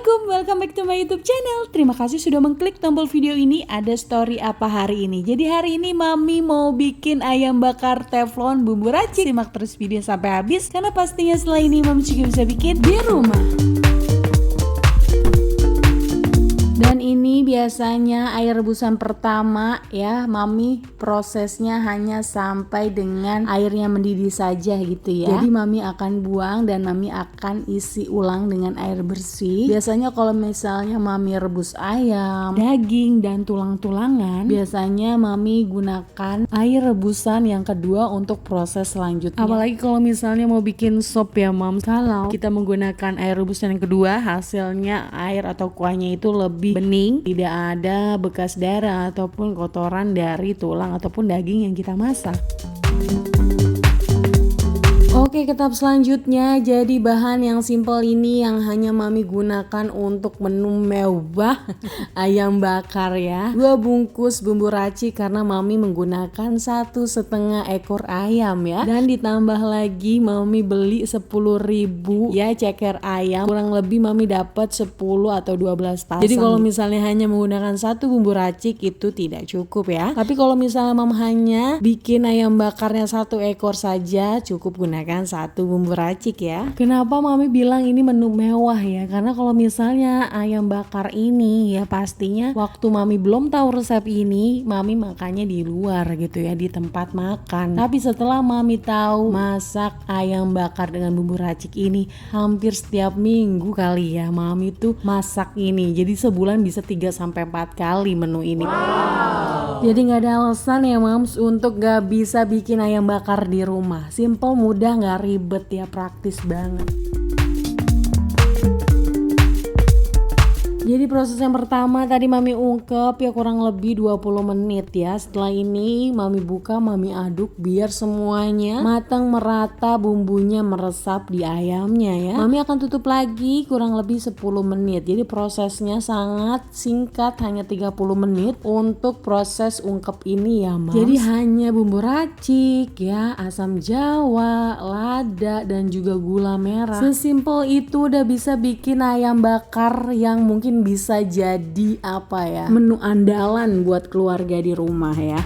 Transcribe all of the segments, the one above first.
Assalamualaikum, welcome back to my YouTube channel. Terima kasih sudah mengklik tombol video ini. Ada story apa hari ini? Jadi hari ini Mami mau bikin ayam bakar teflon bumbu racik. Simak terus video sampai habis karena pastinya setelah ini Mami juga bisa bikin di rumah. Dan ini biasanya air rebusan pertama ya, Mami prosesnya hanya sampai dengan airnya mendidih saja gitu ya. Jadi Mami akan buang dan Mami akan isi ulang dengan air bersih. Biasanya kalau misalnya Mami rebus ayam, daging dan tulang-tulangan, biasanya Mami gunakan air rebusan yang kedua untuk proses selanjutnya. Apalagi kalau misalnya mau bikin sop ya Mam, kalau kita menggunakan air rebusan yang kedua, hasilnya air atau kuahnya itu lebih bening, tidak ada bekas darah ataupun kotoran dari tulang ataupun daging yang kita masak. Oke, ke tahap selanjutnya. Jadi bahan yang simple ini yang hanya Mami gunakan untuk menu mewah ayam bakar ya. 2 bungkus bumbu racik karena Mami menggunakan 1,5 ekor ayam ya. Dan ditambah lagi Mami beli 10.000 ya ceker ayam. Kurang lebih Mami dapat 10 atau 12 pasang. Jadi kalau misalnya hanya menggunakan 1 bumbu racik itu tidak cukup ya. Tapi kalau misalnya Mam hanya bikin ayam bakarnya 1 ekor saja, cukup gunakan 1 bumbu racik ya. Kenapa Mami bilang ini menu mewah ya? Karena kalau misalnya ayam bakar ini ya pastinya waktu Mami belum tahu resep ini, Mami makannya di luar gitu ya, di tempat makan. Tapi setelah Mami tahu masak ayam bakar dengan bumbu racik ini, hampir setiap minggu kali ya Mami tuh masak ini. Jadi sebulan bisa 3-4 kali menu ini. Wow. Jadi nggak ada alasan ya Mams untuk gak bisa bikin ayam bakar di rumah. Simple, mudah, nggak ribet ya, praktis banget. Jadi proses yang pertama tadi Mami ungkep ya kurang lebih 20 menit ya. Setelah ini Mami buka, Mami aduk biar semuanya matang merata, bumbunya meresap di ayamnya ya. Mami akan tutup lagi kurang lebih 10 menit. Jadi prosesnya sangat singkat, hanya 30 menit untuk proses ungkep ini ya Mas. Jadi hanya bumbu racik ya, asam jawa, lada dan juga gula merah. Sesimpel itu udah bisa bikin ayam bakar yang mungkin bisa jadi apa ya, menu andalan buat keluarga di rumah ya.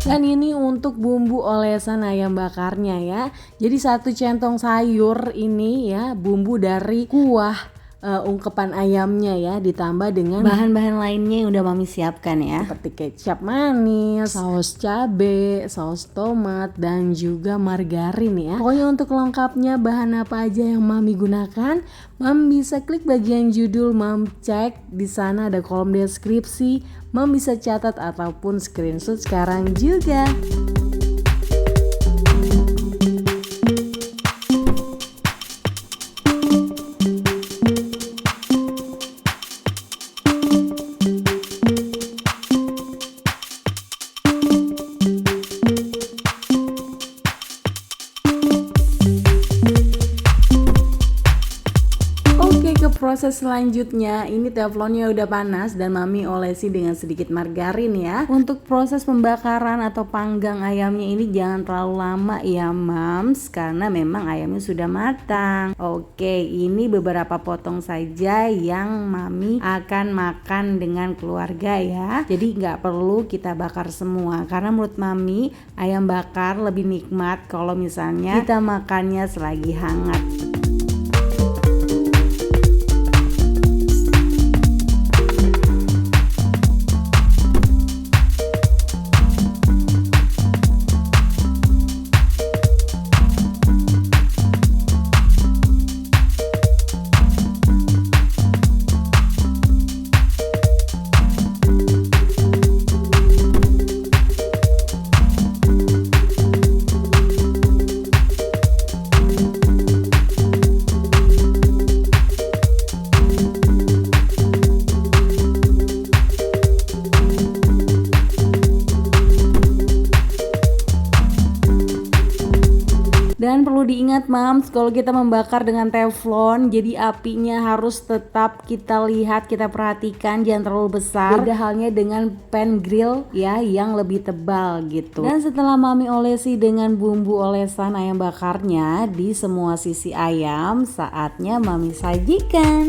Dan ini untuk bumbu olesan ayam bakarnya ya. Jadi 1 centong sayur ini ya, bumbu dari kuah ungkepan ayamnya ya, ditambah dengan bahan-bahan lainnya yang udah Mami siapkan ya, seperti kecap manis, saus cabe, saus tomat dan juga margarin ya. Pokoknya untuk lengkapnya bahan apa aja yang Mami gunakan, Mami bisa klik bagian judul, Mami cek di sana ada kolom deskripsi, Mami bisa catat ataupun screenshot sekarang juga. Proses selanjutnya, ini teflonnya udah panas dan Mami olesi dengan sedikit margarin ya. Untuk proses pembakaran atau panggang ayamnya ini jangan terlalu lama ya Mams, karena memang ayamnya sudah matang. Oke, ini beberapa potong saja yang Mami akan makan dengan keluarga ya. Jadi nggak perlu kita bakar semua, karena menurut Mami ayam bakar lebih nikmat kalau misalnya kita makannya selagi hangat. perlu diingat Mams, kalau kita membakar dengan teflon, jadi apinya harus tetap kita lihat, kita perhatikan, jangan terlalu besar. Beda halnya dengan pan grill ya yang lebih tebal gitu. Dan setelah Mami olesi dengan bumbu olesan ayam bakarnya di semua sisi ayam, saatnya Mami sajikan.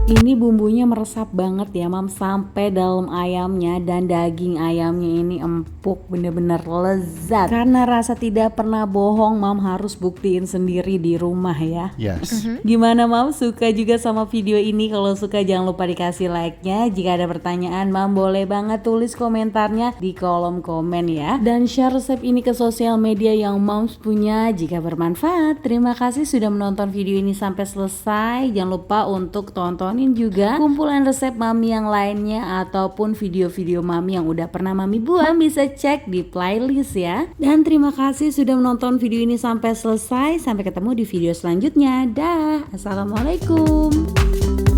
Ini bumbunya meresap banget ya Mam, sampai dalam ayamnya, dan daging ayamnya ini empuk, bener-bener lezat. Karena rasa tidak pernah bohong, Mam harus buktiin sendiri di rumah ya. Yes. Gimana Mam, suka juga sama video ini? Kalau suka jangan lupa dikasih like-nya. Jika ada pertanyaan Mam boleh banget tulis komentarnya di kolom komen ya. Dan share resep ini ke sosial media yang Moms punya jika bermanfaat. Terima kasih sudah menonton video ini sampai selesai. Jangan lupa untuk tontonin juga kumpulan resep Mami yang lainnya ataupun video-video Mami yang udah pernah Mami buat. Mami bisa cek di playlist ya. Dan terima kasih sudah menonton video ini sampai selesai. Sampai ketemu di video selanjutnya. Dah. Assalamualaikum.